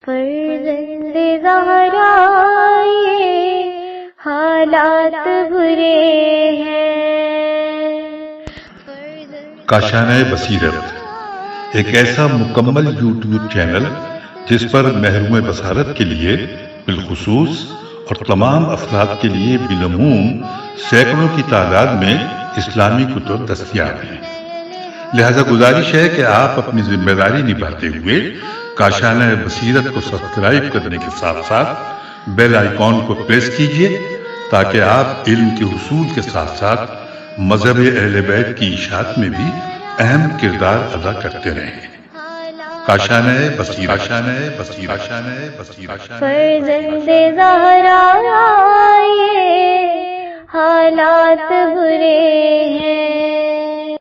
فرزند زہرا یہ حالات برے ہیں۔ کاشانۂ بصیرت ایک ایسا مکمل یوٹیوب چینل جس پر محروم بصارت کے لیے بالخصوص اور تمام افراد کے لیے بالعموم سینکڑوں کی تعداد میں اسلامی کتب دستیاب ہیں۔ لہذا گزارش ہے کہ آپ اپنی ذمہ داری نبھاتے ہوئے کاشانۂ بصیرت کو سبسکرائب کرنے کے ساتھ ساتھ بیل آئیکن کو پریس کیجیے تاکہ آپ علم کے حصول کے ساتھ ساتھ مذہب اہل بیت کی اشاعت میں بھی اہم کردار ادا کرتے رہیں۔ کاشانۂ بصیرت، کاشانۂ بصیرت، کاشانۂ بصیرت۔ فرزند زہرا یہ حالات برے ہیں۔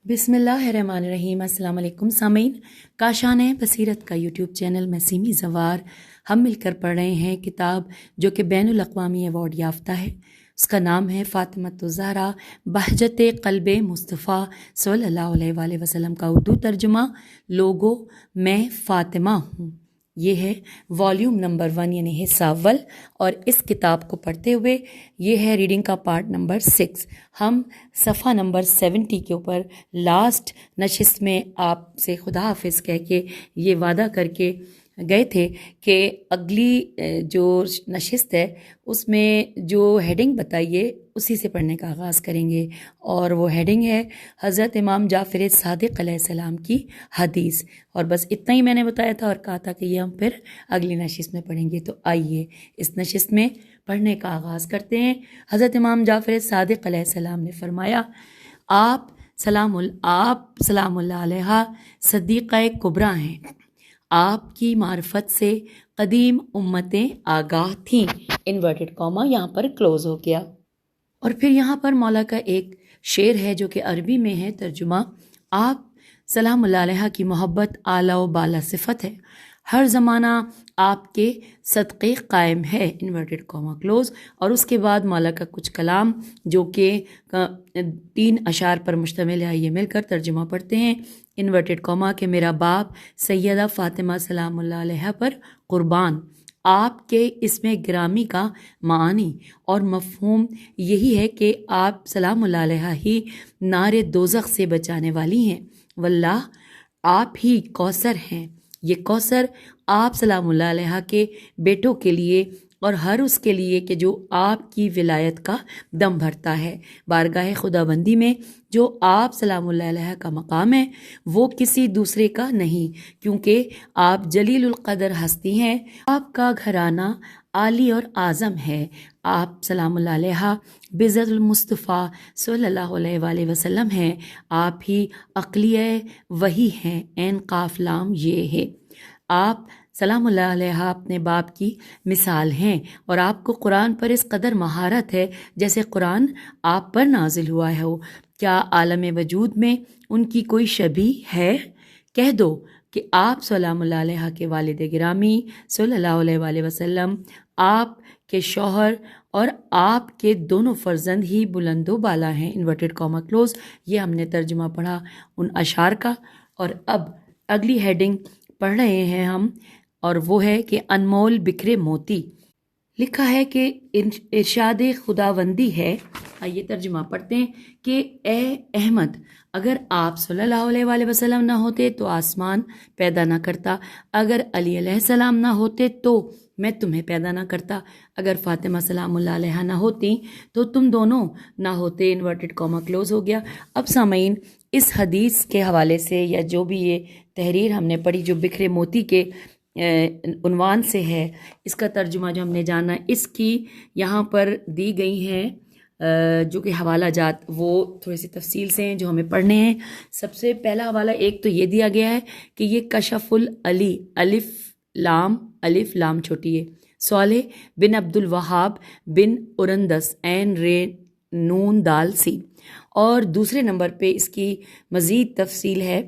بسم اللہ الرحمن الرحیم۔ السلام علیکم سامعین، کاشانۂ بصیرت کا یوٹیوب چینل میں سیمی زوار ہم مل کر پڑھ رہے ہیں کتاب جو کہ بین الاقوامی ایوارڈ یافتہ ہے۔ اس کا نام ہے فاطمۃ الزہرا بہجت قلب مصطفیٰ صلی اللہ علیہ وآلہ وسلم کا اردو ترجمہ لوگو میں فاطمہ ہوں۔ یہ ہے والیوم نمبر 1 یعنی حصہ اول، اور اس کتاب کو پڑھتے ہوئے یہ ہے ریڈنگ کا پارٹ نمبر 6۔ ہم صفحہ نمبر 70 کے اوپر لاسٹ نشست میں آپ سے خدا حافظ کہہ کے یہ وعدہ کر کے گئے تھے کہ اگلی جو نشست ہے اس میں جو ہیڈنگ بتائیے اسی سے پڑھنے کا آغاز کریں گے، اور وہ ہیڈنگ ہے حضرت امام جعفر صادق علیہ السلام کی حدیث۔ اور بس اتنا ہی میں نے بتایا تھا اور کہا تھا کہ یہ ہم پھر اگلی نشست میں پڑھیں گے۔ تو آئیے اس نشست میں پڑھنے کا آغاز کرتے ہیں۔ حضرت امام جعفر صادق علیہ السلام نے فرمایا، آپ سلام اللہ علیہ صدیقہ کبریٰ ہیں، آپ کی معرفت سے قدیم امتیں آگاہ تھیں، انورٹڈ کاما یہاں پر کلوز ہو گیا۔ اور پھر یہاں پر مولا کا ایک شعر ہے جو کہ عربی میں ہے ترجمہ، آپ سلام اللہ علیہ کی محبت اعلیٰ و بالا صفت ہے، ہر زمانہ آپ کے صدقے قائم ہے، انورٹڈ کاما کلوز۔ اور اس کے بعد مولا کا کچھ کلام جو کہ 3 اشعار پر مشتمل ہے، یہ مل کر ترجمہ پڑھتے ہیں۔ انورٹڈ کاما کہ میرا باپ سیدہ فاطمہ سلام اللہ علیہ پر قربان، آپ کے اسم گرامی کا معنی اور مفہوم یہی ہے کہ آپ سلام اللہ علیہ ہی نار دوزخ سے بچانے والی ہیں، واللہ آپ ہی کوثر ہیں، یہ کوثر آپ سلام اللہ علیہ کے بیٹوں کے لیے اور ہر اس کے لیے کہ جو آپ کی ولایت کا دم بھرتا ہے۔ بارگاہ خدا بندی میں جو آپ سلام اللہ علیہ کا مقام ہے وہ کسی دوسرے کا نہیں، کیونکہ آپ جلیل القدر ہستی ہیں، آپ کا گھرانہ عالی اور اعظم ہے، آپ سلام اللہ علیہ بذات المصطفیٰ صلی اللہ علیہ وآلہ وسلم ہیں، آپ ہی عقلیہ وحی ہیں، عین قاف لام یہ ہے، آپ سلام اللہ علیہ اپنے باپ کی مثال ہیں، اور آپ کو قرآن پر اس قدر مہارت ہے جیسے قرآن آپ پر نازل ہوا ہو، کیا عالم وجود میں ان کی کوئی شبیہ ہے؟ کہہ دو کہ آپ سلام اللہ علیہ کے والد گرامی صلی اللہ علیہ وآلہ وسلم، آپ کے شوہر اور آپ کے دونوں فرزند ہی بلند و بالا ہیں، انورٹڈ کاما کلوز۔ یہ ہم نے ترجمہ پڑھا ان اشعار کا، اور اب اگلی ہیڈنگ پڑھ رہے ہیں ہم، اور وہ ہے کہ انمول بکھرے موتی۔ لکھا ہے کہ ارشاد خداوندی ہے، آئیے ترجمہ پڑھتے ہیں، کہ اے احمد، اگر آپ صلی اللہ علیہ وآلہ وسلم نہ ہوتے تو آسمان پیدا نہ کرتا، اگر علی علیہ السلام نہ ہوتے تو میں تمہیں پیدا نہ کرتا، اگر فاطمہ سلام اللہ علیہ نہ ہوتی تو تم دونوں نہ ہوتے، انورٹڈ کاما کلوز ہو گیا۔ اب سامعین، اس حدیث کے حوالے سے یا جو بھی یہ تحریر ہم نے پڑھی جو بکھرے موتی کے عنوان سے ہے، اس کا ترجمہ جو ہم نے جانا، اس کی یہاں پر دی گئی ہیں جو کہ حوالہ جات، وہ تھوڑی سی تفصیل سے ہیں جو ہمیں پڑھنے ہیں۔ سب سے پہلا حوالہ ایک تو یہ دیا گیا ہے کہ یہ کشف العلی، الف لام چھوٹی ہے، صالح بن عبد الوہاب بن ارندس، عین رے نون دال سی۔ اور دوسرے نمبر پہ اس کی مزید تفصیل ہے،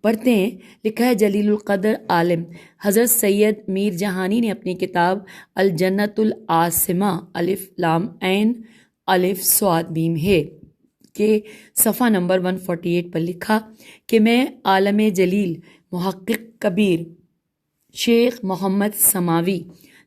پڑھتے ہیں۔ لکھا ہے جلیل القدر عالم حضرت سید میر جہانی نے اپنی کتاب الجنت العاصمہ الف لام عین الف صاد بیم ہے کے صفحہ نمبر 148 پر لکھا کہ میں عالم جلیل محقق کبیر شیخ محمد سماوی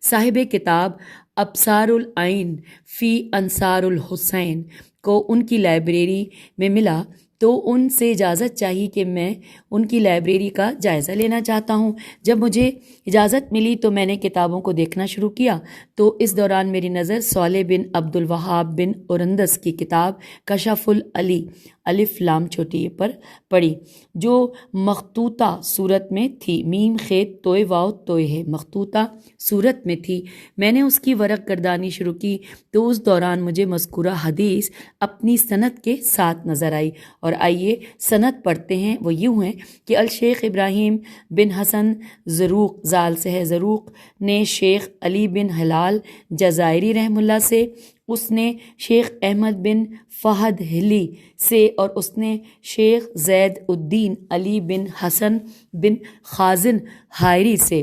صاحب کتاب ابصار العین فی انصار الحسین کو ان کی لائبریری میں ملا، تو ان سے اجازت چاہی کہ میں ان کی لائبریری کا جائزہ لینا چاہتا ہوں۔ جب مجھے اجازت ملی تو میں نے کتابوں کو دیکھنا شروع کیا، تو اس دوران میری نظر صالح بن عبد الوہاب بن اورندس کی کتاب کشف العلی الف لام چھوٹی پر پڑی، جو مخطوطہ صورت میں تھی، میم خیت توئے واؤ توئے ہے، مخطوطہ صورت میں تھی۔ میں نے اس کی ورق گردانی شروع کی تو اس دوران مجھے مذکورہ حدیث اپنی سند کے ساتھ نظر آئی، اور آئیے سند پڑھتے ہیں۔ وہ یوں ہیں کہ الشیخ ابراہیم بن حسن زروق زال سے ہے، زروق نے شیخ علی بن ہلال جزائری رحم اللہ سے، اس نے شیخ احمد بن فہد ہلی سے، اور اس نے شیخ زید الدین علی بن حسن بن خازن حائری سے،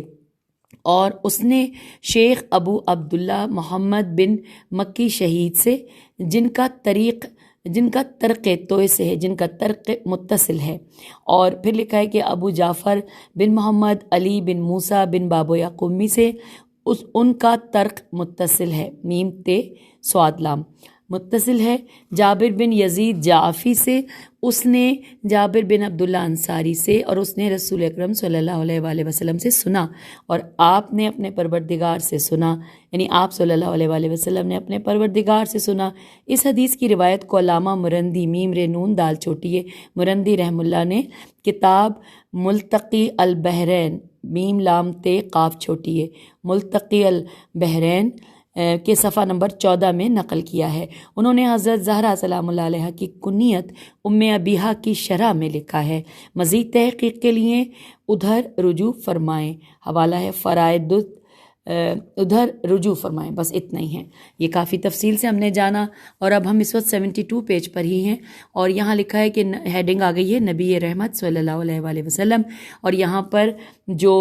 اور اس نے شیخ ابو عبداللہ محمد بن مکی شہید سے، جن کا طرق توئے سے ہے، جن کا طرق متصل ہے۔ اور پھر لکھا ہے کہ ابو جعفر بن محمد علی بن موسیٰ بن بابو یعقومی سے، ان کا طرق متصل ہے، میم تے صاد لام متصل ہے۔ جابر بن یزید جعفی سے، اس نے جابر بن عبداللہ انصاری سے، اور اس نے رسول اکرم صلی اللہ علیہ وآلہ وسلم سے سنا، اور آپ نے اپنے پروردگار سے سنا، یعنی آپ صلی اللہ علیہ وآلہ وسلم نے اپنے پروردگار سے سنا۔ اس حدیث کی روایت کو علامہ مرندی میم رے نون دال چھوٹی ہے مرندی رحم اللہ نے کتاب ملتقی البحرین میم لام تے قاف چھوٹی ہے ملتقی البحرین کے صفحہ نمبر 14 میں نقل کیا ہے۔ انہوں نے حضرت زہرا سلام اللہ علیہ کی کنیت ام ابیہا کی شرح میں لکھا ہے۔ مزید تحقیق کے لیے ادھر رجوع فرمائیں، حوالہ ہے فرائد ادھر رجوع فرمائیں۔ بس اتنا ہی ہے، یہ کافی تفصیل سے ہم نے جانا، اور اب ہم اس وقت 72 پیج پر ہی ہیں، اور یہاں لکھا ہے کہ ہیڈنگ آ گئی ہے نبی رحمت صلی اللہ علیہ وآلہ وسلم، اور یہاں پر جو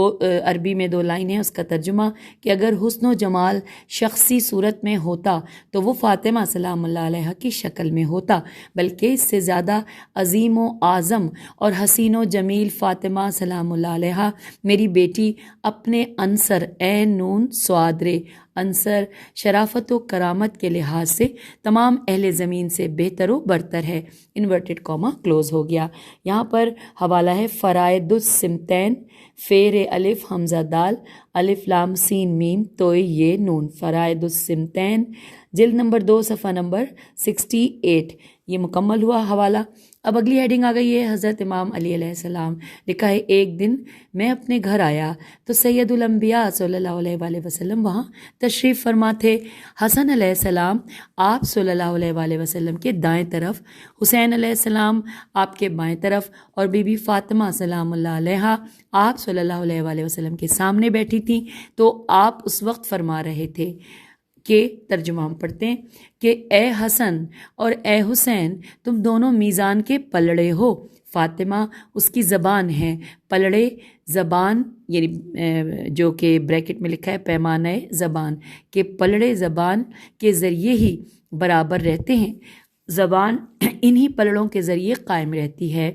عربی میں 2 لائن ہے اس کا ترجمہ کہ اگر حسن و جمال شخصی صورت میں ہوتا تو وہ فاطمہ سلام اللہ علیہ کی شکل میں ہوتا، بلکہ اس سے زیادہ عظیم و اعظم اور حسین و جمیل فاطمہ سلام اللہ علیہ میری بیٹی اپنے عنصر عین نون سوادرے عنصر شرافت و کرامت کے لحاظ سے تمام اہل زمین سے بہتر و برتر ہے، انورٹڈ کاما کلوز ہو گیا۔ یہاں پر حوالہ ہے فرائد السمتین فیر الف حمزہ دال الف لام سین میم توئے یہ نون، فرائد السمتین جلد نمبر 2 صفحہ نمبر 68۔ یہ مکمل ہوا حوالہ۔ اب اگلی ہیڈنگ آ گئی ہے حضرت امام علی علیہ السلام، لکھا ہے ایک دن میں اپنے گھر آیا تو سید الانبیاء صلی اللہ علیہ وآلہ وسلم وہاں تشریف فرما تھے۔ حسن علیہ السلام آپ صلی اللہ علیہ وآلہ وسلم کے دائیں طرف، حسین علیہ السلام آپ کے بائیں طرف، اور بی بی فاطمہ سلام اللہ علیہ آپ صلی اللہ علیہ وآلہ وسلم کے سامنے بیٹھی تھیں۔ تو آپ اس وقت فرما رہے تھے کہ ترجمہ ہم پڑھتے ہیں کہ اے حسن اور اے حسین تم دونوں میزان کے پلڑے ہو۔ فاطمہ اس کی زبان ہے، پلڑے زبان یعنی جو کہ بریکٹ میں لکھا ہے پیمانہ زبان، کہ پلڑے زبان کے ذریعے ہی برابر رہتے ہیں، زبان انہی پلڑوں کے ذریعے قائم رہتی ہے۔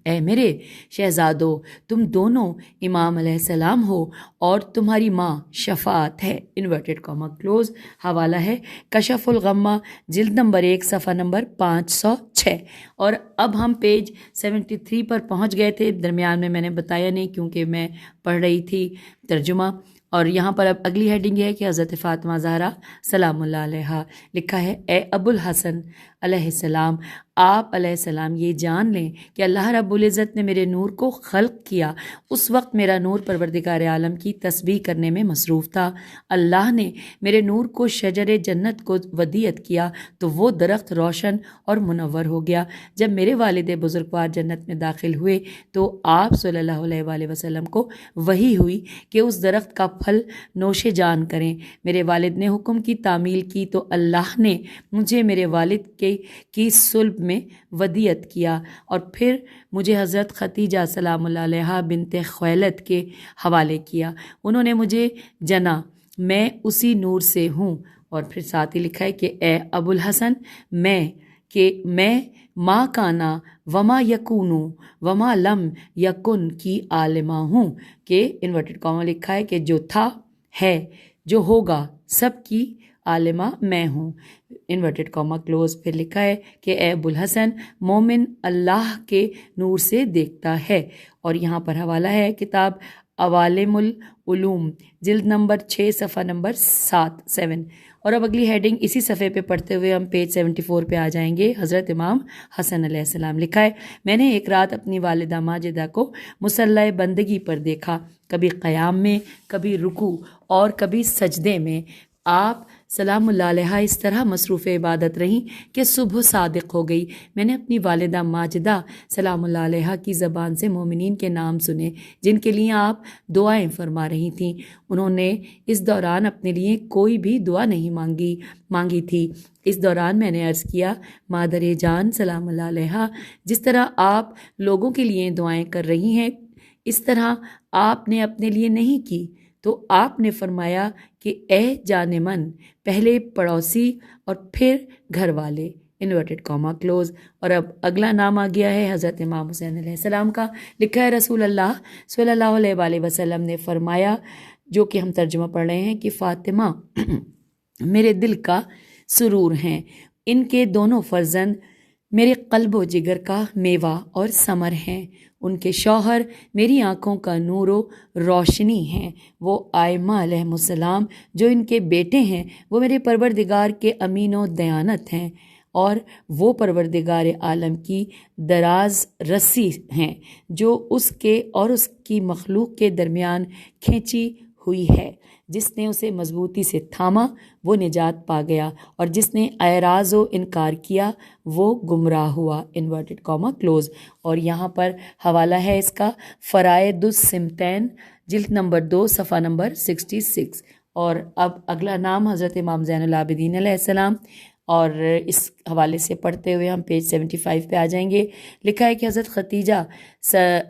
اے میرے شہزادو تم دونوں امام علیہ السلام ہو اور تمہاری ماں شفاعت ہے، انورٹڈ کاما کلوز۔ حوالہ ہے کشف الغمہ جلد نمبر 1 صفحہ نمبر 506۔ اور اب ہم پیج 73 پر پہنچ گئے تھے، درمیان میں نے بتایا نہیں کیونکہ میں پڑھ رہی تھی ترجمہ، اور یہاں پر اب اگلی ہیڈنگ ہے کہ حضرت فاطمہ زہرا سلام اللہ علیہ، لکھا ہے اے ابو الحسن علیہ السلام آپ علیہ السلام یہ جان لیں کہ اللہ رب العزت نے میرے نور کو خلق کیا، اس وقت میرا نور پروردگار عالم کی تسبیح کرنے میں مصروف تھا۔ اللہ نے میرے نور کو شجر جنت کو ودیعت کیا تو وہ درخت روشن اور منور ہو گیا۔ جب میرے والد بزرگوار جنت میں داخل ہوئے تو آپ صلی اللہ علیہ وآلہ وسلم کو وحی ہوئی کہ اس درخت کا پھل نوش جان کریں۔ میرے والد نے حکم کی تعمیل کی تو اللہ نے مجھے میرے والد کی صلب میں ودیعت کیا، اور پھر مجھے حضرت ختیجہ سلام اللہ علیہ بنت خویلد کے حوالے کیا، انہوں نے مجھے جنا، میں اسی نور سے ہوں۔ اور پھر ساتھ ہی لکھا ہے کہ اے ابو الحسن میں کہ میں ما کانا وما یکونو وما لم یکن کی عالمہ ہوں، کہ انورٹڈ کاما لکھا ہے کہ جو تھا ہے جو ہوگا سب کی عالمہ میں ہوں، انورٹڈ کاما کلوز۔ پھر لکھا ہے کہ اے ابوالحسن مومن اللہ کے نور سے دیکھتا ہے، اور یہاں پر حوالہ ہے کتاب عوالم العلوم جلد نمبر 6 صفحہ نمبر 7۔ اور اب اگلی ہیڈنگ اسی صفحے پہ پڑھتے ہوئے ہم پیج 74 پہ آ جائیں گے۔ حضرت امام حسن علیہ السلام لکھا ہے میں نے ایک رات اپنی والدہ ماجدہ کو مصلی بندگی پر دیکھا، کبھی قیام میں، کبھی رکوع اور کبھی سجدے میں۔ آپ سلام اللہ علیہ اس طرح مصروف عبادت رہیں کہ صبح صادق ہو گئی۔ میں نے اپنی والدہ ماجدہ سلام اللہ علیہ کی زبان سے مومنین کے نام سنے جن کے لیے آپ دعائیں فرما رہی تھیں۔ انہوں نے اس دوران اپنے لیے کوئی بھی دعا نہیں مانگی تھی۔ اس دوران میں نے عرض کیا مادر جان سلام اللہ علیہ، جس طرح آپ لوگوں کے لیے دعائیں کر رہی ہیں اس طرح آپ نے اپنے لیے نہیں کی، تو آپ نے فرمایا کہ اے جان من، پہلے پڑوسی اور پھر گھر والے، انورٹڈ کاما کلوز۔ اور اب اگلا نام آ گیا ہے حضرت امام حسین علیہ السلام کا، لکھا ہے رسول اللہ صلی اللہ علیہ وآلہ وسلم نے فرمایا، جو کہ ہم ترجمہ پڑھ رہے ہیں، کہ فاطمہ میرے دل کا سرور ہیں، ان کے دونوں فرزند میرے قلب و جگر کا میوہ اور ثمر ہیں، ان کے شوہر میری آنکھوں کا نور و روشنی ہیں، وہ آئمہ علیہ السلام جو ان کے بیٹے ہیں وہ میرے پروردگار کے امین و دیانت ہیں، اور وہ پروردگار عالم کی دراز رسی ہیں جو اس کے اور اس کی مخلوق کے درمیان کھینچی ہوئی ہے۔ جس نے اسے مضبوطی سے تھاما وہ نجات پا گیا، اور جس نے اعراض و انکار کیا وہ گمراہ ہوا، انورٹڈ کاما کلوز۔ اور یہاں پر حوالہ ہے اس کا فرائض السمتین جلد نمبر 2 صفحہ نمبر 66۔ اور اب اگلا نام حضرت امام زین العابدین علیہ السلام، اور اس حوالے سے پڑھتے ہوئے ہم پیج 75 پہ آ جائیں گے۔ لکھا ہے کہ حضرت ختیجہ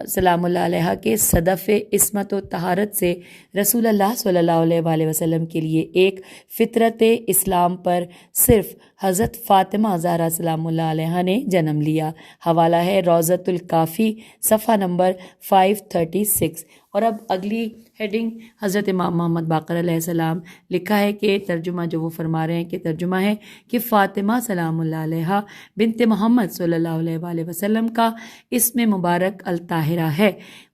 سلام اللہ علیہ کے صدف عصمت و طہارت سے رسول اللہ صلی اللہ علیہ وآلہ وسلم کے لیے ایک فطرت اسلام پر صرف حضرت فاطمہ زہرا سلام اللہ علیہ نے جنم لیا۔ حوالہ ہے روضۃ الکافی صفحہ نمبر 536۔ اور اب اگلی ہیڈنگ حضرت امام محمد باقر علیہ السلام، لکھا ہے کہ ترجمہ جو وہ فرما رہے ہیں کہ ترجمہ ہے کہ فاطمہ سلام اللہ علیہ بنت محمد صلی اللہ علیہ وآلہ وسلم کا اسم مبارک الطاہرہ ہے۔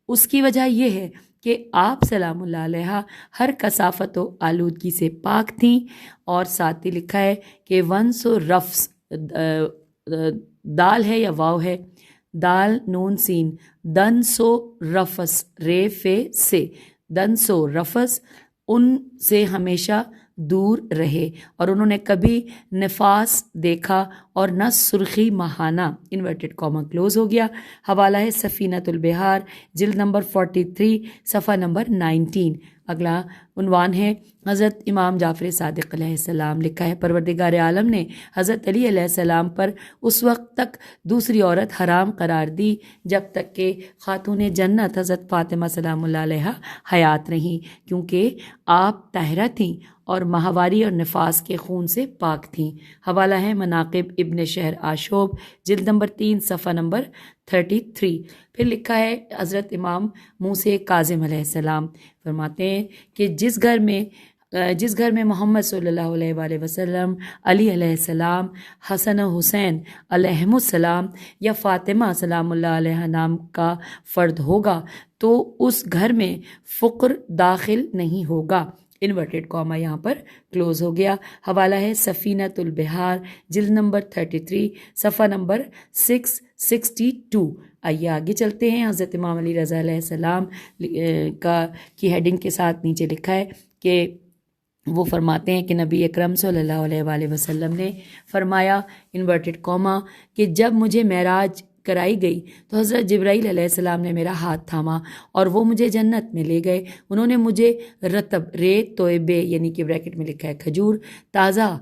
اس کی وجہ یہ ہے کہ آپ سلام اللہ علیہ ہر کثافت و آلودگی سے پاک تھیں، اور ساتھ ہی لکھا ہے کہ ونس و رفس، دال ہے یا واو ہے، دال نون سین، دن سو رفس رے فے سے، دن سو رفس، ان سے ہمیشہ دور رہے، اور انہوں نے کبھی نفاس دیکھا اور نہ سرخی ماہانہ، انورٹڈ کاما کلوز ہو گیا۔ حوالہ ہے سفینۃ البحار جلد نمبر 43 صفحہ نمبر 19۔ اگلا عنوان ہے حضرت امام جعفر صادق علیہ السلام، لکھا ہے پروردگار عالم نے حضرت علی علیہ السلام پر اس وقت تک دوسری عورت حرام قرار دی جب تک کہ خاتون جنت حضرت فاطمہ سلام اللہ علیہ حیات رہیں، کیونکہ آپ طاہرہ تھیں اور ماہواری اور نفاس کے خون سے پاک تھیں۔ حوالہ ہے مناقب ابن شہر آشوب جلد نمبر 3 صفحہ نمبر 33۔ پھر لکھا ہے حضرت امام موسیٰ کاظم علیہ السلام فرماتے ہیں کہ جس گھر میں محمد صلی اللہ علیہ وآلہ وسلم، علی علیہ السلام، حسن و حسین علیہم السلام یا فاطمہ سلام اللہ علیہ نام کا فرد ہوگا تو اس گھر میں فقر داخل نہیں ہوگا، انورٹڈ کاما یہاں پر کلوز ہو گیا۔ حوالہ ہے سفینۃ البحار جلد نمبر 33 صفحہ نمبر 662۔ آئیے آگے چلتے ہیں۔ حضرت امام علی رضا علیہ السلام کی ہیڈنگ کے ساتھ نیچے لکھا ہے کہ وہ فرماتے ہیں کہ نبی اکرم صلی اللہ علیہ وآلہ وسلم نے فرمایا، انورٹڈ کاما، کہ جب مجھے معراج کرائی گئی تو حضرت جبرائیل علیہ السلام نے میرا ہاتھ تھاما اور وہ مجھے جنت میں لے گئے۔ انہوں نے مجھے رطب ریت طیبے، یعنی کہ بریکٹ میں لکھا ہے کھجور، تازہ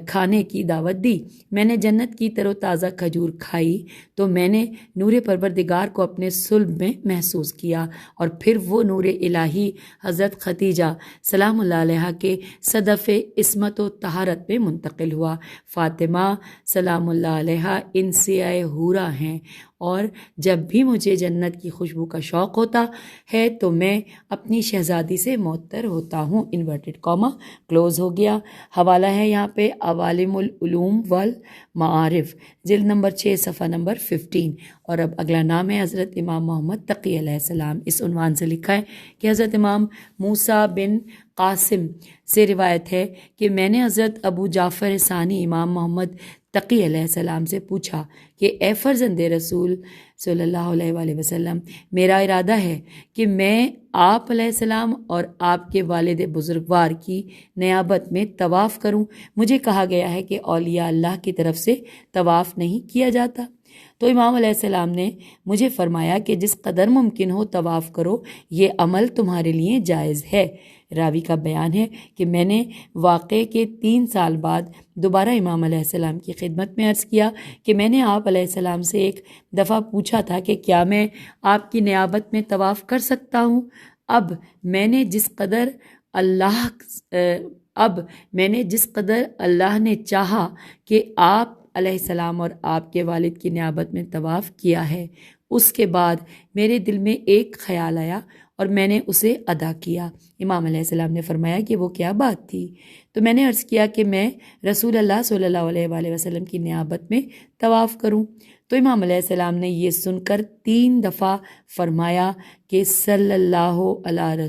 کھانے کی دعوت دی۔ میں نے جنت کی تر و تازہ کھجور کھائی تو میں نے نور پروردگار کو اپنے صلب میں محسوس کیا، اور پھر وہ نور الہی حضرت خدیجہ سلام اللہ علیہا کے صدف عصمت و طہارت میں منتقل ہوا۔ فاطمہ سلام اللہ علیہا انسیۂ حورا ہیں، اور جب بھی مجھے جنت کی خوشبو کا شوق ہوتا ہے تو میں اپنی شہزادی سے معطر ہوتا ہوں۔ انورٹڈ کاما کلوز ہو گیا۔ حوالہ ہے یہاں پہ عوالم العلوم والمعارف، جلد نمبر 6 صفحہ نمبر 15۔ اور اب اگلا نام ہے حضرت امام محمد تقی علیہ السلام۔ اس عنوان سے لکھا ہے کہ حضرت امام موسیٰ بن قاسم سے روایت ہے کہ میں نے حضرت ابو جعفر ثانی امام محمد تقی علیہ السلام سے پوچھا کہ اے فرزند رسول صلی اللہ علیہ وآلہ وسلم، میرا ارادہ ہے کہ میں آپ علیہ السلام اور آپ کے والد بزرگوار کی نیابت میں طواف کروں۔ مجھے کہا گیا ہے کہ اولیاء اللہ کی طرف سے طواف نہیں کیا جاتا۔ تو امام علیہ السلام نے مجھے فرمایا کہ جس قدر ممکن ہو طواف کرو، یہ عمل تمہارے لیے جائز ہے۔ راوی کا بیان ہے کہ میں نے واقعے کے 3 سال بعد دوبارہ امام علیہ السلام کی خدمت میں عرض کیا کہ میں نے آپ علیہ السلام سے ایک دفعہ پوچھا تھا کہ کیا میں آپ کی نیابت میں طواف کر سکتا ہوں؟ اب میں نے جس قدر اللہ نے چاہا کہ آپ علیہ السلام اور آپ کے والد کی نیابت میں طواف کیا ہے، اس کے بعد میرے دل میں ایک خیال آیا اور میں نے اسے ادا کیا۔ امام علیہ السلام نے فرمایا کہ وہ کیا بات تھی؟ تو میں نے عرض کیا کہ میں رسول اللہ صلی اللہ علیہ وآلہ وسلم کی نیابت میں طواف کروں۔ تو امام علیہ السلام نے یہ سن کر 3 دفعہ فرمایا کہ صلی اللہ علی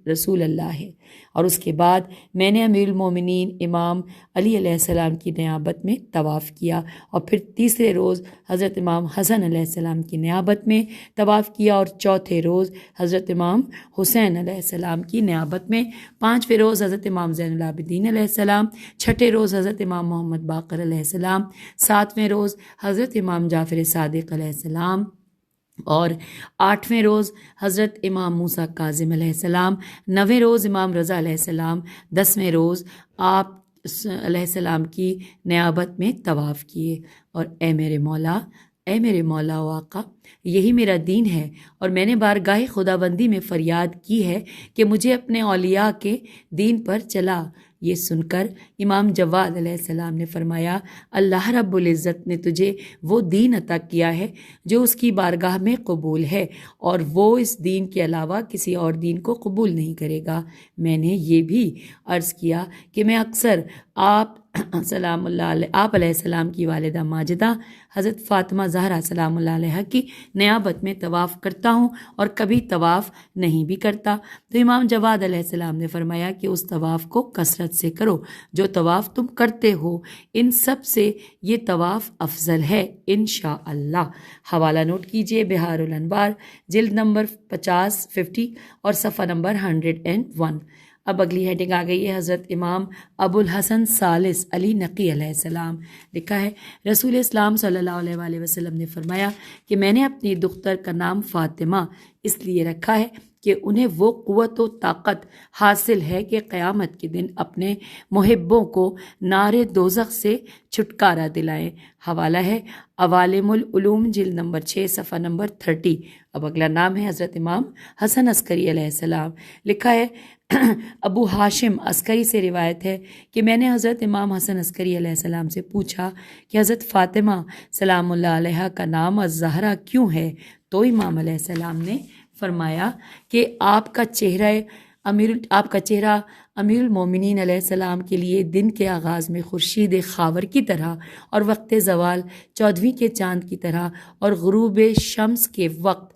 رسول اللہ ہے، اور اس کے بعد میں نے امیر المومنین امام علی علیہ السلام کی نیابت میں طواف کیا، اور پھر تیسرے روز حضرت امام حسن علیہ السلام کی نیابت میں طواف کیا، اور چوتھے روز حضرت امام حسین علیہ السلام کی نیابت میں، 5ویں روز حضرت امام زین العابدین علیہ السلام، 6ٹھے روز حضرت امام محمد باقر علیہ السلام، 7ویں روز حضرت امام جعفر صادق علیہ السلام، اور 8ویں روز حضرت امام موسیٰ کاظم علیہ السلام، 9ویں روز امام رضا علیہ السلام، 10ویں روز آپ علیہ السلام کی نیابت میں طواف کیے۔ اور اے میرے مولا و آقا، یہی میرا دین ہے، اور میں نے بارگاہ خداوندی میں فریاد کی ہے کہ مجھے اپنے اولیاء کے دین پر چلا۔ یہ سن کر امام جواد علیہ السلام نے فرمایا، اللہ رب العزت نے تجھے وہ دین عطا کیا ہے جو اس کی بارگاہ میں قبول ہے، اور وہ اس دین کے علاوہ کسی اور دین کو قبول نہیں کرے گا۔ میں نے یہ بھی عرض کیا کہ میں اکثر آپ علیہ السلام کی والدہ ماجدہ حضرت فاطمہ زہرا سلام اللہ علیہ کی نیابت میں طواف کرتا ہوں اور کبھی طواف نہیں بھی کرتا۔ تو امام جواد علیہ السلام نے فرمایا کہ اس طواف کو کثرت سے کرو جو طواف تم کرتے ہو، ان سب سے یہ طواف افضل ہے انشاءاللہ۔ حوالہ نوٹ کیجئے، بہار الانوار، جلد نمبر 50 اور صفحہ نمبر 101۔ اب اگلی ہیڈنگ آ گئی ہے حضرت امام ابو الحسن ثالث علی نقی علیہ السلام۔ لکھا ہے رسول اسلام صلی اللہ علیہ وآلہ وسلم نے فرمایا کہ میں نے اپنی دختر کا نام فاطمہ اس لیے رکھا ہے کہ انہیں وہ قوت و طاقت حاصل ہے کہ قیامت کے دن اپنے محبوں کو نار دوزخ سے چھٹکارا دلائیں۔ حوالہ ہے عوالم العلوم، جلد نمبر 6 صفحہ نمبر 30۔ اب اگلا نام ہے حضرت امام حسن عسکری علیہ السلام۔ لکھا ہے ابو ہاشم عسکری سے روایت ہے کہ میں نے حضرت امام حسن عسکری علیہ السلام سے پوچھا کہ حضرت فاطمہ سلام اللہ علیہ کا نام الزہرا کیوں ہے؟ تو امام علیہ السلام نے فرمایا کہ آپ کا چہرہ امیر المومنین علیہ السلام کے لیے دن کے آغاز میں خورشید خاور کی طرح، اور وقت زوال 14ویں کے چاند کی طرح، اور غروب شمس کے وقت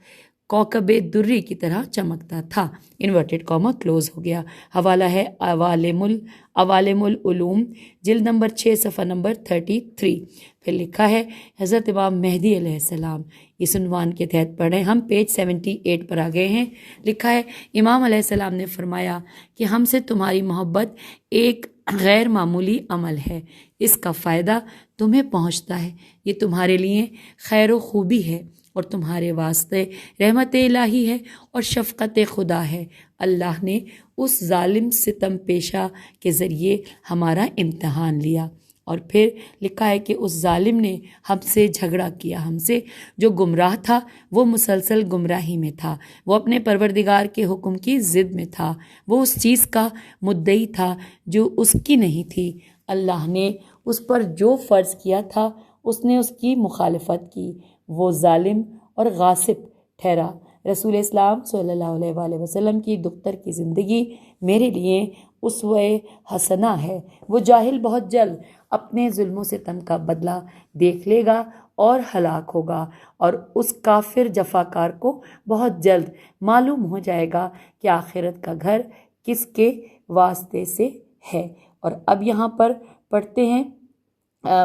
کوکب دری کی طرح چمکتا تھا۔ انورٹڈ کاما کلوز ہو گیا۔ حوالہ ہے عوالم العلوم، جلد نمبر 6 صفحہ نمبر 33۔ پھر لکھا ہے حضرت امام مہدی علیہ السلام۔ اس عنوان کے تحت پڑھیں، ہم پیج 78 پر آ گئے ہیں۔ لکھا ہے امام علیہ السلام نے فرمایا کہ ہم سے تمہاری محبت ایک غیر معمولی عمل ہے، اس کا فائدہ تمہیں پہنچتا ہے، یہ تمہارے لیے خیر و خوبی ہے، اور تمہارے واسطے رحمت الہی ہے اور شفقت خدا ہے۔ اللہ نے اس ظالم ستم پیشہ کے ذریعے ہمارا امتحان لیا، اور پھر لکھا ہے کہ اس ظالم نے ہم سے جھگڑا کیا، ہم سے جو گمراہ تھا وہ مسلسل گمراہی میں تھا، وہ اپنے پروردگار کے حکم کی ضد میں تھا، وہ اس چیز کا مدعی تھا جو اس کی نہیں تھی۔ اللہ نے اس پر جو فرض کیا تھا اس نے اس کی مخالفت کی، وہ ظالم اور غاصب ٹھہرا۔ رسول اسلام صلی اللہ علیہ وآلہ وسلم کی دختر کی زندگی میرے لیے اسوہ حسنہ ہے۔ وہ جاہل بہت جلد اپنے ظلم و ستم کا بدلہ دیکھ لے گا اور ہلاک ہوگا، اور اس کافر جفاکار کو بہت جلد معلوم ہو جائے گا کہ آخرت کا گھر کس کے واسطے سے ہے۔ اور اب یہاں پر پڑھتے ہیں،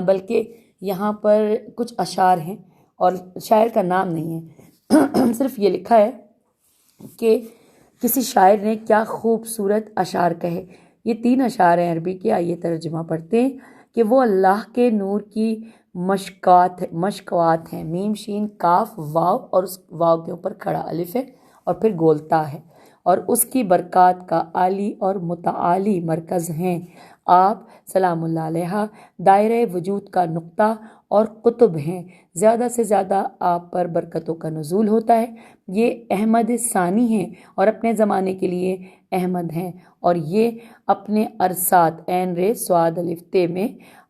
بلکہ یہاں پر کچھ اشعار ہیں اور شاعر کا نام نہیں ہے، صرف یہ لکھا ہے کہ کسی شاعر نے کیا خوبصورت اشعار کہے۔ یہ 3 اشعار ہیں عربی کے، آئیے ترجمہ پڑھتے ہیں کہ وہ اللہ کے نور کی مشکوات ہیں، میم شین کاف واو، اور اس واو کے اوپر کھڑا الف ہے اور پھر گولتا ہے، اور اس کی برکات کا عالی اور متعالی مرکز ہیں۔ آپ سلام اللہ علیہ دائرہ وجود کا نقطہ اور قطب ہیں، زیادہ سے زیادہ آپ پر برکتوں کا نزول ہوتا ہے۔ یہ احمد ثانی ہیں اور اپنے زمانے کے لیے احمد ہیں، اور یہ اپنے عرصات عین رے سواد الف تے میں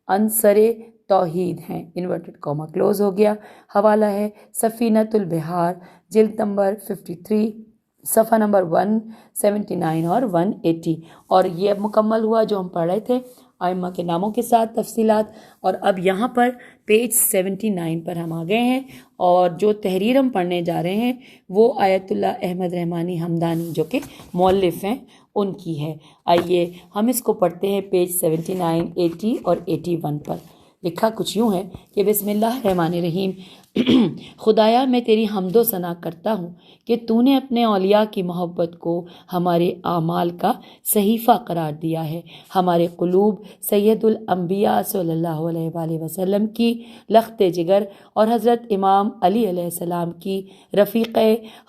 عنصر توحید ہیں۔ انورٹڈ کاما کلوز ہو گیا۔ حوالہ ہے سفینۃ البحار، جلد نمبر 53، صفحہ نمبر 179 اور 180۔ اور یہ اب مکمل ہوا جو ہم پڑھ رہے تھے ائمہ کے ناموں کے ساتھ تفصیلات۔ اور اب یہاں پر پیج 79 پر ہم آ گئے ہیں، اور جو تحریر ہم پڑھنے جا رہے ہیں وہ آیت اللہ احمد رحمانی ہمدانی جو کہ مؤلف ہیں ان کی ہے۔ آئیے ہم اس کو پڑھتے ہیں پیج 79، 80 اور 81 پر۔ لکھا کچھ یوں ہے کہ بسم اللہ الرحمن الرحیم۔ خدایا میں تیری حمد و ثنا کرتا ہوں کہ تو نے اپنے اولیاء کی محبت کو ہمارے اعمال کا صحیفہ قرار دیا ہے۔ ہمارے قلوب سید الانبیاء صلی اللہ علیہ وآلہ وسلم کی لخت جگر اور حضرت امام علی علیہ السلام کی رفیق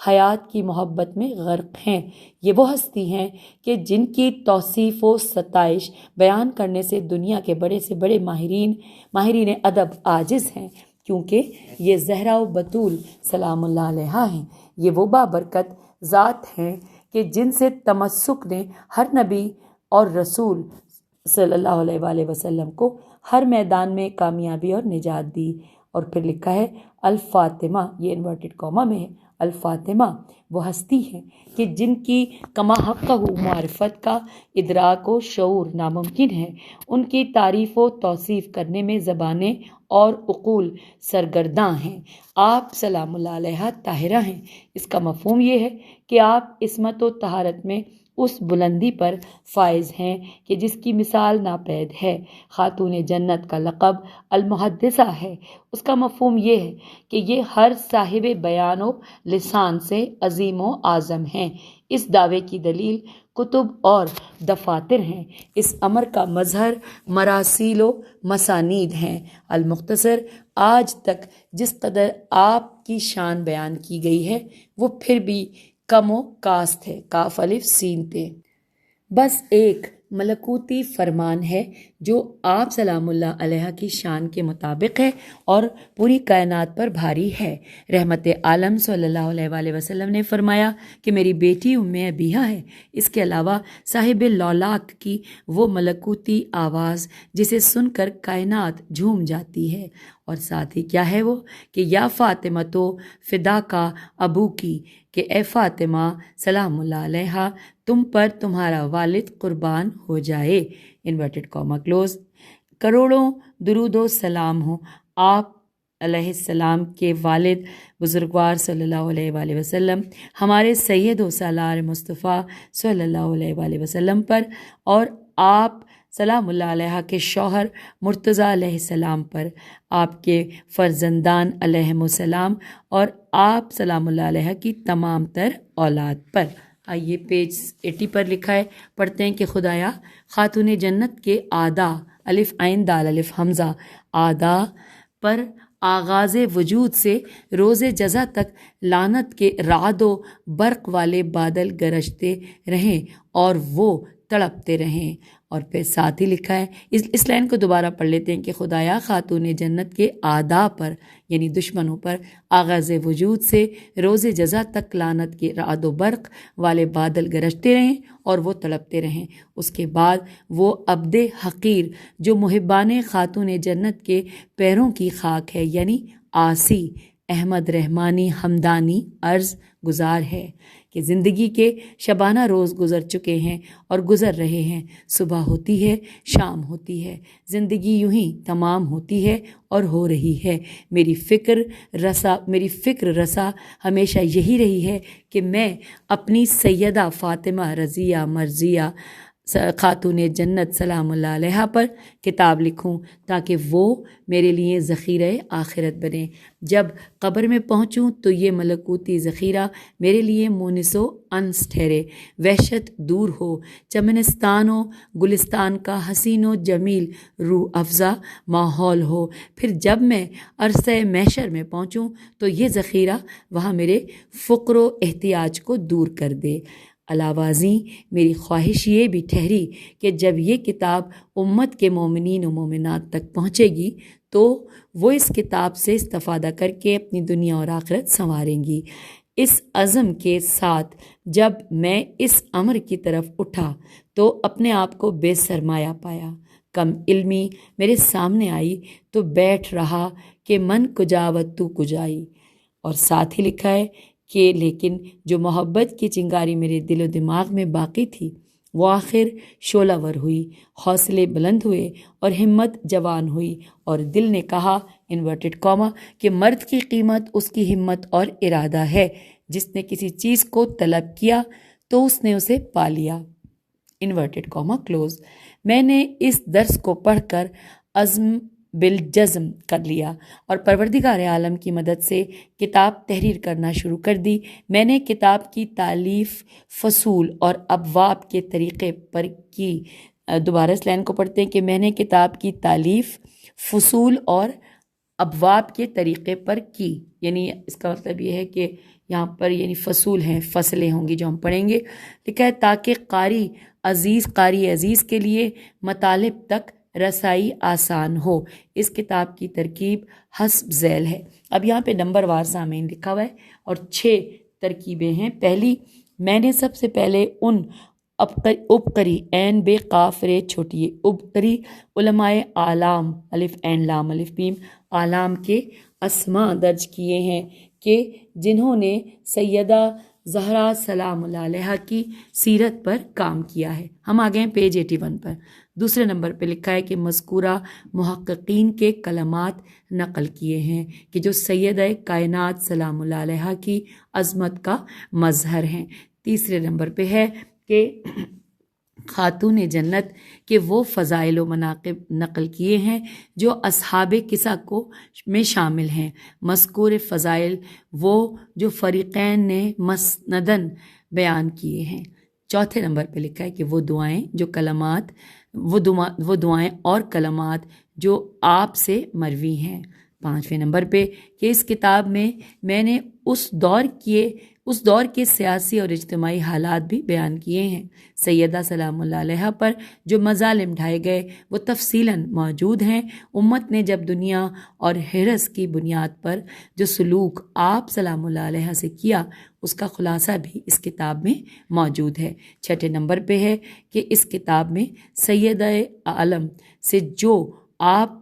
حیات کی محبت میں غرق ہیں۔ یہ وہ ہستی ہیں کہ جن کی توصیف و ستائش بیان کرنے سے دنیا کے بڑے سے بڑے ماہرین ادب عاجز ہیں، کیونکہ یہ زہرا و بطول سلام اللہ علیہا ہیں۔ یہ وہ بابرکت ذات ہیں کہ جن سے تمسک نے ہر نبی اور رسول صلی اللہ علیہ وآلہ وسلم کو ہر میدان میں کامیابی اور نجات دی۔ اور پھر لکھا ہے الفاطمہ، یہ انورٹڈ کاما میں ہے، الفاطمہ وہ ہستی ہیں کہ جن کی کما حقہ معرفت کا ادراک و شعور ناممکن ہے۔ ان کی تعریف و توصیف کرنے میں زبانیں اور عقول سرگرداں ہیں۔ آپ سلام اللہ علیہ طاہرہ ہیں۔ اس کا مفہوم یہ ہے کہ آپ عصمت و طہارت میں اس بلندی پر فائز ہیں کہ جس کی مثال ناپید ہے۔ خاتون جنت کا لقب المحدثہ ہے۔ اس کا مفہوم یہ ہے کہ یہ ہر صاحب بیان و لسان سے عظیم و اعظم ہیں۔ اس دعوے کی دلیل کتب اور دفاتر ہیں۔ اس امر کا مظہر مراسیل و مسانید ہیں۔ المختصر، آج تک جس قدر آپ کی شان بیان کی گئی ہے وہ پھر بھی کم و کاست ہے، کاف الف سین تے۔ بس ایک ملکوتی فرمان ہے جو آپ سلام اللہ علیہ کی شان کے مطابق ہے اور پوری کائنات پر بھاری ہے۔ رحمت عالم صلی اللہ علیہ وآلہ وسلم نے فرمایا کہ میری بیٹی ام ابیہا ہے۔ اس کے علاوہ صاحب لولاک کی وہ ملکوتی آواز جسے سن کر کائنات جھوم جاتی ہے، اور ساتھ ہی کیا ہے وہ کہ یا فاطمہ تو فدا کا ابو کی، کہ اے فاطمہ سلام اللہ علیہ تم پر تمہارا والد قربان ہو جائے۔ Inverted comma close. کروڑوں درود و سلام ہوں آپ علیہ السلام کے والد بزرگوار صلی اللہ علیہ وآلہ وسلم، ہمارے سید و سالار مصطفیٰ صلی اللہ علیہ وآلہ وسلم پر، اور آپ سلام اللہ علیہ کے شوہر مرتضیٰ علیہ السلام پر، آپ کے فرزندان علیہم السلام، اور آپ سلام اللہ علیہ کی تمام تر اولاد پر۔ آئیے پیج 80 پر لکھا ہے، پڑھتے ہیں کہ خدایا خاتون جنت کے آدا الف عین دال الف حمزہ آدا پر آغاز وجود سے روز جزا تک لعنت کے رعد و برق والے بادل گرجتے رہیں اور وہ تڑپتے رہیں۔ اور پھر ساتھ ہی لکھا ہے، اس لائن کو دوبارہ پڑھ لیتے ہیں کہ خدایا خاتون جنت کے اعداء پر یعنی دشمنوں پر آغاز وجود سے روز جزا تک لعنت کے رعد و برق والے بادل گرجتے رہیں اور وہ تڑپتے رہیں۔ اس کے بعد وہ عبد حقیر جو محبان خاتون جنت کے پیروں کی خاک ہے یعنی عاصی احمد رحمانی ہمدانی عرض گزار ہے کہ زندگی کے شبانہ روز گزر چکے ہیں اور گزر رہے ہیں، صبح ہوتی ہے شام ہوتی ہے، زندگی یوں ہی تمام ہوتی ہے اور ہو رہی ہے۔ میری فکر رسا ہمیشہ یہی رہی ہے کہ میں اپنی سیدہ فاطمہ رضیہ مرضیہ خاتون جنت سلام اللہ علیہ پر کتاب لکھوں تاکہ وہ میرے لیے ذخیرہ آخرت بنے۔ جب قبر میں پہنچوں تو یہ ملکوتی ذخیرہ میرے لیے مونس و انس ٹھہرے، وحشت دور ہو، چمنستان و گلستان کا حسین و جمیل روح افزا ماحول ہو۔ پھر جب میں عرصہ محشر میں پہنچوں تو یہ ذخیرہ وہاں میرے فقر و احتیاج کو دور کر دے۔ علاوہ ازیں میری خواہش یہ بھی ٹھہری کہ جب یہ کتاب امت کے مومنین و مومنات تک پہنچے گی تو وہ اس کتاب سے استفادہ کر کے اپنی دنیا اور آخرت سنواریں گی۔ اس عزم کے ساتھ جب میں اس امر کی طرف اٹھا تو اپنے آپ کو بے سرمایہ پایا۔ کم علمی میرے سامنے آئی تو بیٹھ رہا کہ من کجاوت تو کجائی۔ اور ساتھ ہی لکھا ہے کہ لیکن جو محبت کی چنگاری میرے دل و دماغ میں باقی تھی وہ آخر شعلہ ور ہوئی، حوصلے بلند ہوئے اور ہمت جوان ہوئی، اور دل نے کہا انورٹڈ کاما کہ مرد کی قیمت اس کی ہمت اور ارادہ ہے۔ جس نے کسی چیز کو طلب کیا تو اس نے اسے پا لیا، انورٹڈ کاما کلوز۔ میں نے اس درس کو پڑھ کر عزم بالجزم کر لیا اور پروردگار عالم کی مدد سے کتاب تحریر کرنا شروع کر دی۔ میں نے کتاب کی تالیف فصول اور ابواب کے طریقے پر کی۔ دوبارہ اس لائن کو پڑھتے ہیں کہ میں نے کتاب کی تالیف فصول اور ابواب کے طریقے پر کی، یعنی اس کا مطلب یہ ہے کہ یہاں پر یعنی فصول ہیں، فصلیں ہوں گی جو ہم پڑھیں گے۔ لکھا ہے تاکہ قاری عزیز کے لیے مطالب تک رسائی آسان ہو۔ اس کتاب کی ترکیب حسب ذیل ہے۔ اب یہاں پہ نمبر وار سامعین لکھا ہوا ہے اور 6 ترکیبیں ہیں۔ پہلی، میں نے سب سے پہلے ان ابقری عین بے قاف رے چھوٹی ابقری علماء اعلام الف عین لام الف میم اعلام کے اسماء درج کیے ہیں کہ جنہوں نے سیدہ زہرا سلام اللہ علیہ کی سیرت پر کام کیا ہے۔ ہم آ گئے ہیں پیج 81 پر۔ دوسرے نمبر پہ لکھا ہے کہ مذکورہ محققین کے کلمات نقل کیے ہیں کہ جو سیدہ کائنات سلام اللہ علیہ کی عظمت کا مظہر ہیں۔ تیسرے نمبر پہ ہے کہ خاتون جنت کے وہ فضائل و مناقب نقل کیے ہیں جو اصحاب قصہ کو میں شامل ہیں۔ مذکور فضائل وہ جو فریقین نے مسندن بیان کیے ہیں۔ چوتھے نمبر پہ لکھا ہے کہ وہ دعائیں اور کلمات جو آپ سے مروی ہیں۔ پانچویں نمبر پہ کہ اس کتاب میں نے اس دور کے سیاسی اور اجتماعی حالات بھی بیان کیے ہیں۔ سیدہ سلام اللہ علیہ پر جو مظالم ڈھائے گئے وہ تفصیلاً موجود ہیں۔ امت نے جب دنیا اور حرص کی بنیاد پر جو سلوک آپ سلام اللہ علیہ سے کیا اس کا خلاصہ بھی اس کتاب میں موجود ہے۔ چھٹے نمبر پہ ہے کہ اس کتاب میں سیدہ عالم سے جو آپ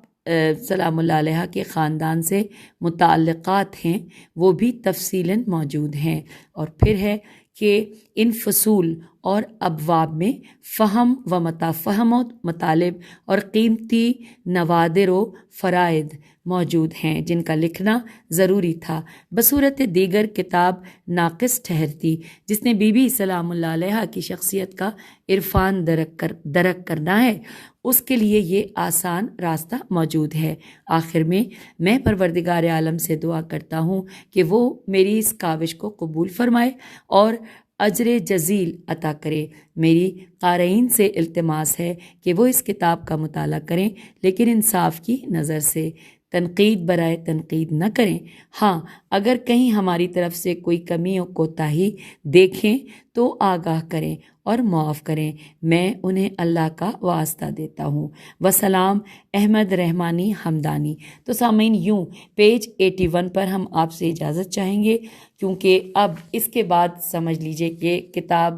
سلام اللہ علیہ کے خاندان سے متعلقات ہیں وہ بھی تفصیلاً موجود ہیں۔ اور پھر ہے کہ ان فصول اور ابواب میں فہم و متفہم و مطالب اور قیمتی نوادر و فرائض موجود ہیں جن کا لکھنا ضروری تھا۔ بصورت دیگر کتاب ناقص ٹھہرتی۔ جس نے بی بی سلام اللہ علیہ کی شخصیت کا عرفان درک کرنا ہے اس کے لیے یہ آسان راستہ موجود ہے۔ آخر میں پروردگار عالم سے دعا کرتا ہوں کہ وہ میری اس کاوش کو قبول فرمائے اور اجر جزیل عطا کرے۔ میری قارئین سے التماس ہے کہ وہ اس کتاب کا مطالعہ کریں لیکن انصاف کی نظر سے، تنقید برائے تنقید نہ کریں، ہاں اگر کہیں ہماری طرف سے کوئی کمی و کوتاہی دیکھیں تو آگاہ کریں اور معاف کریں، میں انہیں اللہ کا واسطہ دیتا ہوں۔ وسلام، احمد رحمانی ہمدانی۔ تو سامعین، یوں پیج 81 پر ہم آپ سے اجازت چاہیں گے، کیونکہ اب اس کے بعد سمجھ لیجئے کہ کتاب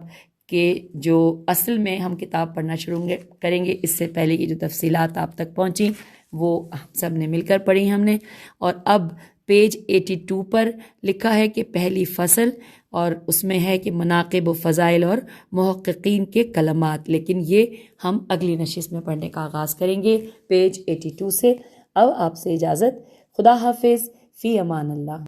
کہ جو اصل میں ہم کتاب پڑھنا شروع کریں گے، اس سے پہلے کی جو تفصیلات آپ تک پہنچیں وہ سب نے مل کر پڑھی ہم نے، اور اب پیج 82 پر لکھا ہے کہ پہلی فصل، اور اس میں ہے کہ مناقب و فضائل اور محققین کے کلمات، لیکن یہ ہم اگلی نشست میں پڑھنے کا آغاز کریں گے پیج 82 سے۔ اب آپ سے اجازت، خدا حافظ، فی امان اللہ۔